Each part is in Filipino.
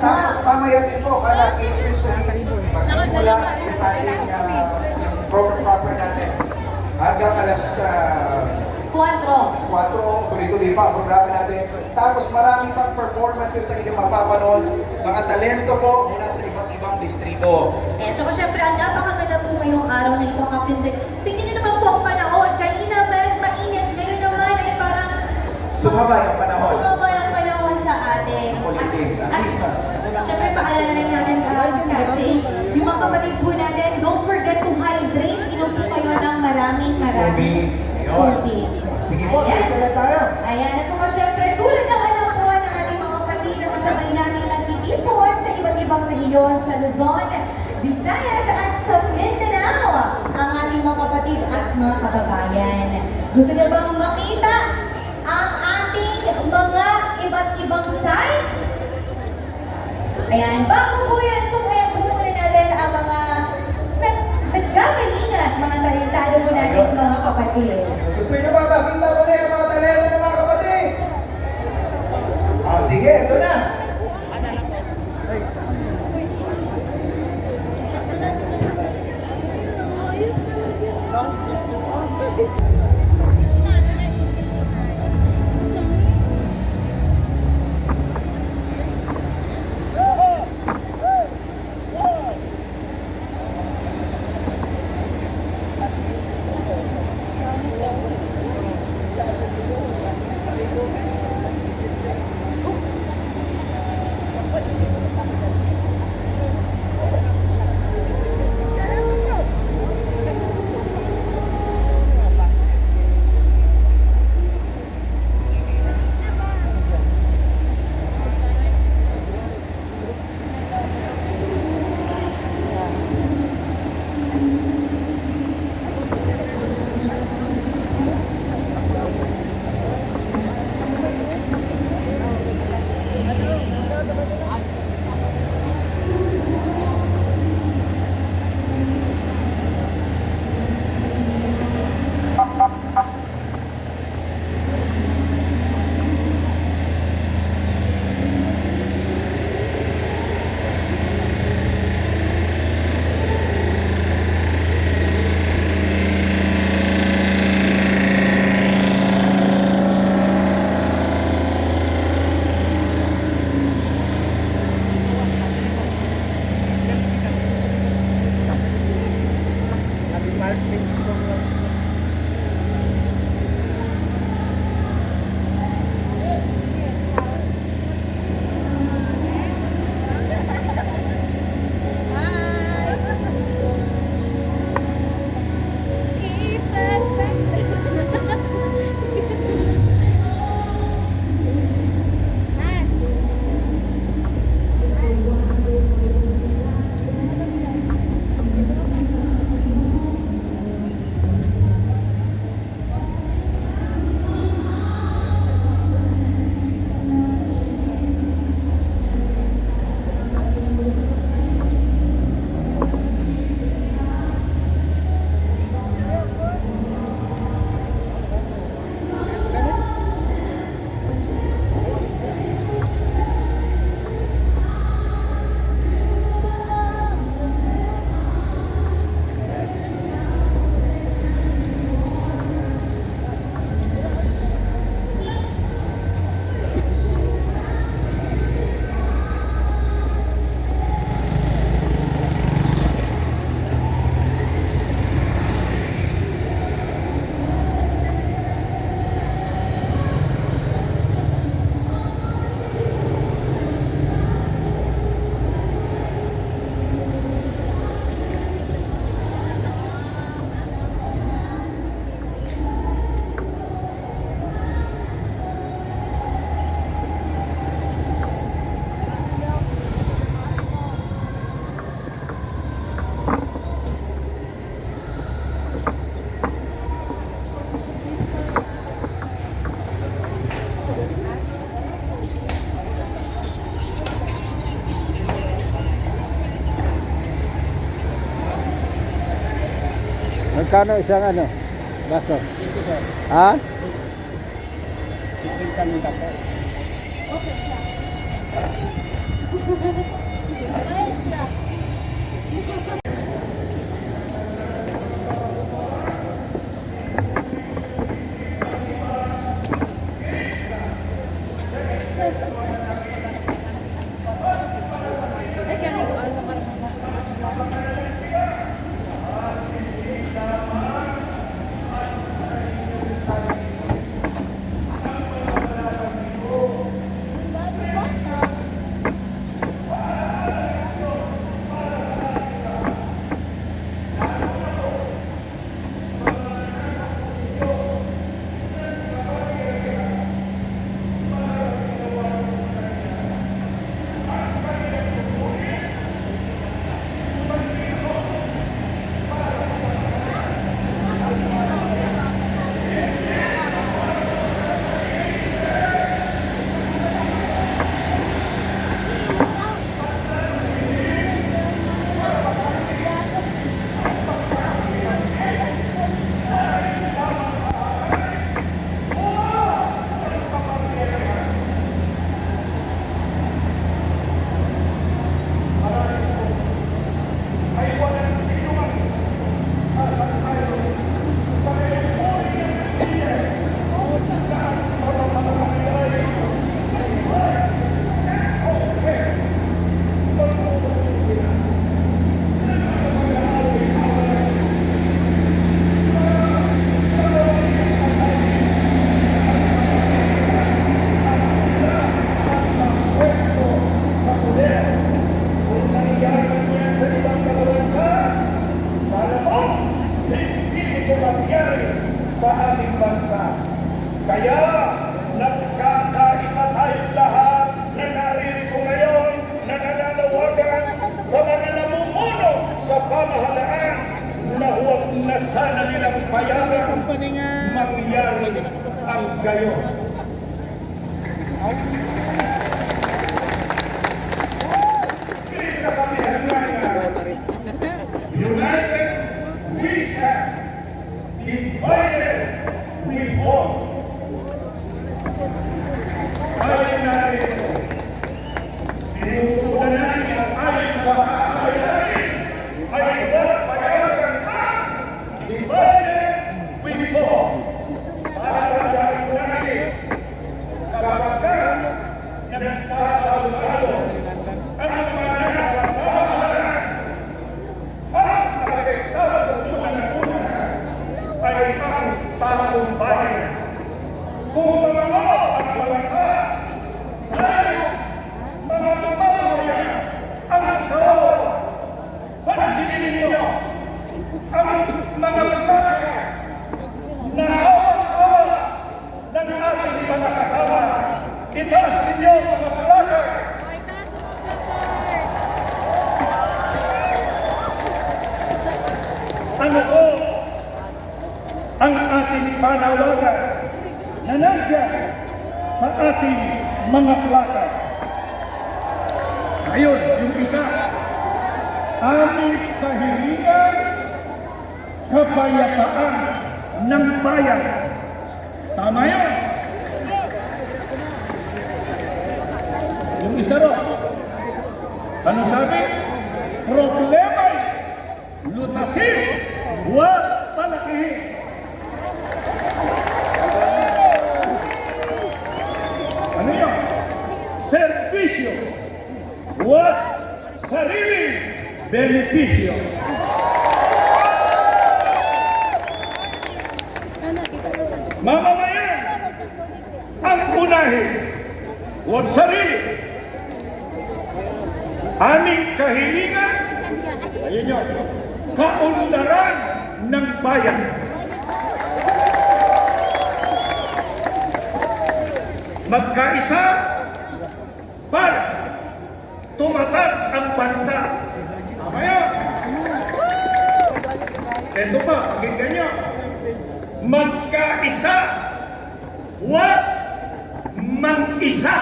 Tapos mamaya din po, kala magsisimula yung ating proper natin. Hanggang alas 4, tuloy-tuloy pa ang programa natin. Tapos marami pang performances na inyong mapapanood. Mga talento po mula sa iba't ibang distrito. Eh, tsaka syempre, ang napakaganda po ngayong araw na ito, Captain Sir. Tingnan niyo naman po ang panahon. Kanina mainit, ngayon naman ay parang Sumabay ang panahon. sumabay ang panahon sa atin. Politik, at least na. Syempre, paalala rin natin, Katsi, yung mga kapatid po natin, don't forget to hydrate. Inom po kayo ng maraming tubig. Sige po, Ayan. dito na tayo. Ayan, at saka syempre, tulad ng alam po ng ating mga kapatid na kasabay natin nagtitipon sa iba't ibang rehiyon sa Luzon, Visayas at sa Mindanao, ang ating mga kapatid at mga kababayan. Gusto niyo bang makita ang ating mga iba't ibang sites? Ayan, bago po yan, pupunin natin ang mga naggagalingan, mga talentado po natin mga kapatid. Gusto niyo ba makita ko na yung mga talento ng mga kapatid? Sige, ito na. Magkano isang ano? Baso? Ha? Okay. sa ating bansa. Kaya nagkakaisa tayong lahat na naririto ngayon na nananawagan sa mga namumuno sa pamahalaan na huwag na sana nilang payagan mangyari ang gayon. Kasabihan nga United we stand, divided we fall. Ay narito, tinutunan natin ang ayon sa kahayanin ay huwag payagan ang divided we fall. Para dahil natin, kapag nagtatalo-talo ang mga nasa pamahalaan, ang apektado unang-una ay ang taong bayan. Kung mga ang bansa, tayo, mga mamamayan, ang kawawa, pansinin ninyo ang mga mamamayan na awa-awa ng ating mga kasama. Itaas ninyo mga palagay. Ano po ang ating panawagan na nandiyan sa ating mga plaka? Ngayon, yung isa, aming kahilingan, kapayapaan ng bayan. Tama yun? Yung isa ro, ano sabi? Problema'y lutasin, huwag palakihin. Ano yun? Servisyo, huwag sariling benepisyo. Mamamayan ang unahin, huwag sarili. Aming kahilingan, ayun yun, kaunlaran ng bayan. Magkaisa para tumatag ang bansa. Tama yun. Ito pa, pakinggan nyo. Magkaisa, huwag mang-isa.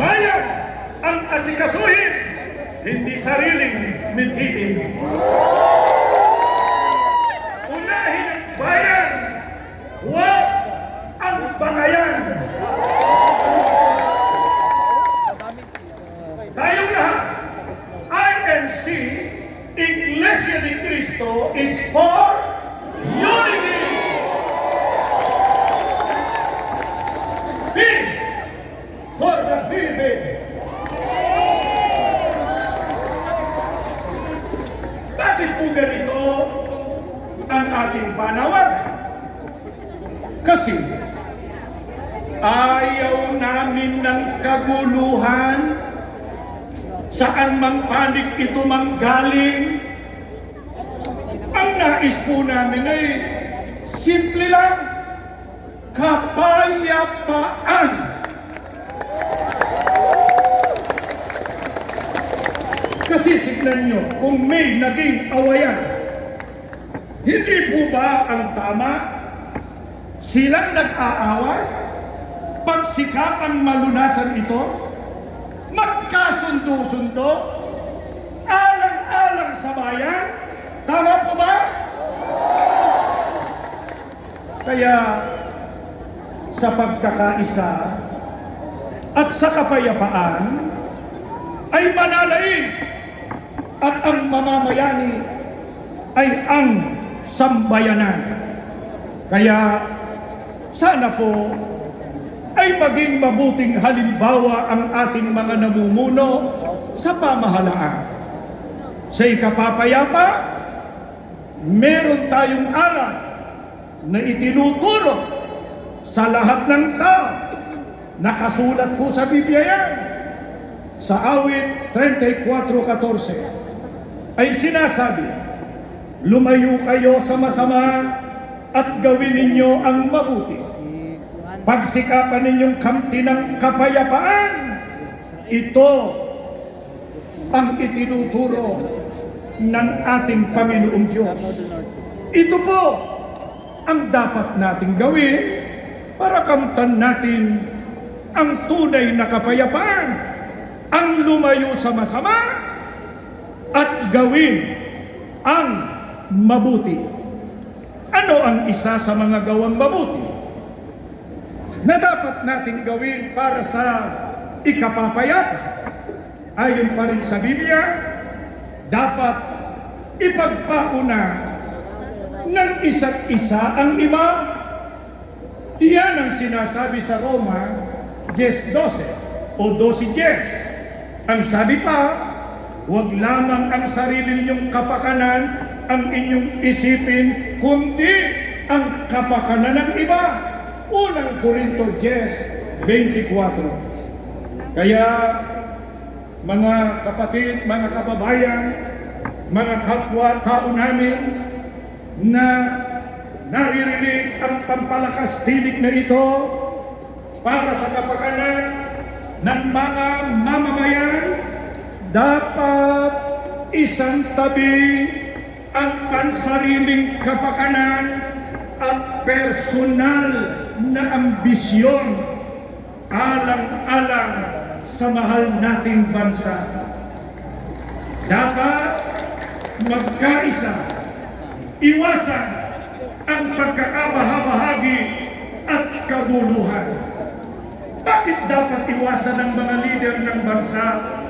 Bayan ang asikasuhin, hindi sariling mithiin. Unahin ang bayan, huwag ang bangayan. Philippines! Bakit po ganito ang ating panawagan? Kasi ayaw namin ng kaguluhan, saan mang panig ito manggaling. Ang nais po namin ay simple lang, kapayapaan. Kasi tignan nyo, kung may naging awayan, hindi po ba ang tama silang nag-aaway? Pagsikapan malunasan ito, magkasundo-sundo, alang-alang sa bayan, tama po ba? Kaya sa pagkakaisa at sa kapayapaan ay mananaig at ang mamamayani ay ang sambayanan. Kaya sana po ay maging mabuting halimbawa ang ating mga namumuno sa pamahalaan. Sa ikapapayapa, meron tayong aral na itinuturo sa lahat ng tao. Nakasulat po sa Biblia yan. Sa awit 34:14 ay sinasabi, lumayo kayo sa masama at gawin ninyo ang mabuti. Pagsikapan ninyong kamti ng kapayapaan, ito ang itinuturo ng ating Panginoong Diyos. Ito po ang dapat nating gawin para kamtan natin ang tunay na kapayapaan, ang lumayo sa masama at gawin ang mabuti. Ano ang isa sa mga gawang mabuti na dapat nating gawin para sa ikapapayapa? Ayon pa rin sa Biblia, dapat ipagpauna ng isa't isa ang iba. Iyan ang sinasabi sa Roma 10:12 o 12:10. Ang sabi pa, huwag lamang ang sarili ninyong kapakanan ang inyong isipin, kundi ang kapakanan ng iba. Unang Korinto 10:24. Kaya mga kapatid, mga kababayan, mga kapwa-tao namin na naririnig ang pampalakas tinig na ito para sa kapakanan ng mga mamamayan, dapat isang tabi ang pansariling kapakanan at personal na ambisyon alang-alang sa mahal nating bansa. Dapat magkaisa, iwasan ang pagkakabahabahagi at kaguluhan. Bakit dapat iwasan ng mga lider ng bansa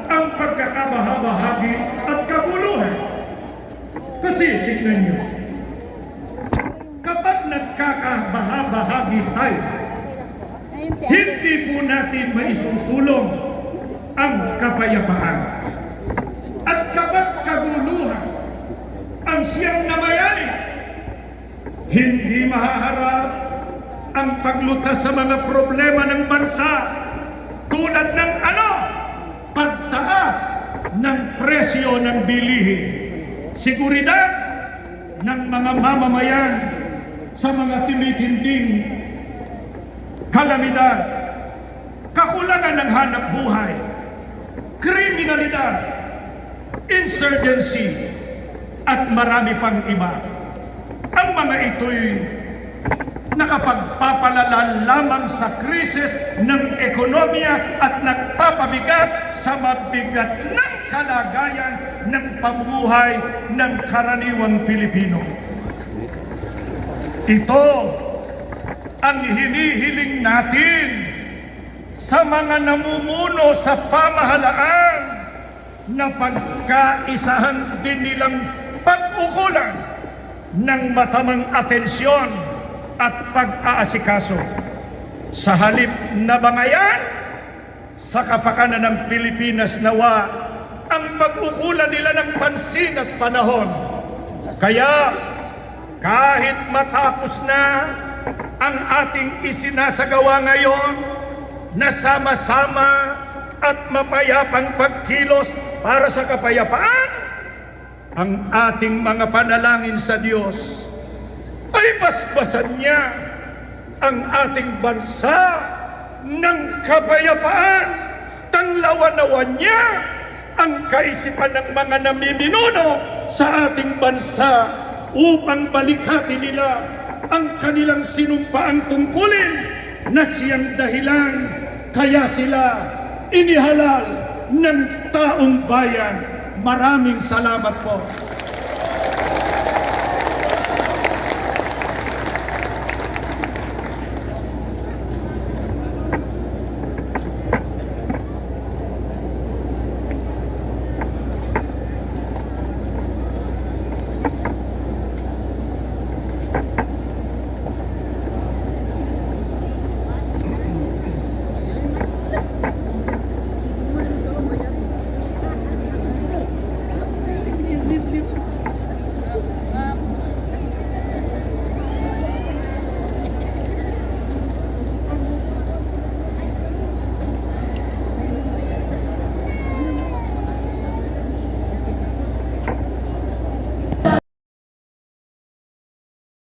ang pagkakabahabahagi at kaguluhan? Kasi tignan nyo, kapag nagkakabahabahagi tayo, hindi po natin maisusulong ang kapayapaan. At kapag kaguluhan ang siyang namayani, hindi mahaharap ang paglutas sa mga problema ng bansa tulad ng pagtaas ng presyo ng bilihin, seguridad ng mga mamamayan sa mga tumitinding kalamidad, kakulangan ng hanap buhay, kriminalidad, insurgency, at marami pang iba. Ang mga ito'y nakapagpapalala lamang sa krisis ng ekonomiya at nagpapabigat sa mabigat ng kalagayan ng pamumuhay ng karaniwang Pilipino. Ito ang hinihiling natin sa mga namumuno sa pamahalaan na pagkaisahan din nilang pag-ukulan ng matamang atensyon at pag-aasikaso. Sa halip na bangayan, sa kapakanan ng Pilipinas nawa ang pag-ukulan nila ng pansin at panahon. Kaya kahit matapos na ang ating isinasagawa ngayon na sama-sama at mapayapang pagkilos para sa kapayapaan, ang ating mga panalangin sa Diyos ay basbasan niya ang ating bansa ng kapayapaan. Tanglawan-nawan niya ang kaisipan ng mga namiminuno sa ating bansa upang balikati nila ang kanilang sinumpaang tungkulin na siyang dahilan kaya sila inihalal ng taong bayan. Maraming salamat po.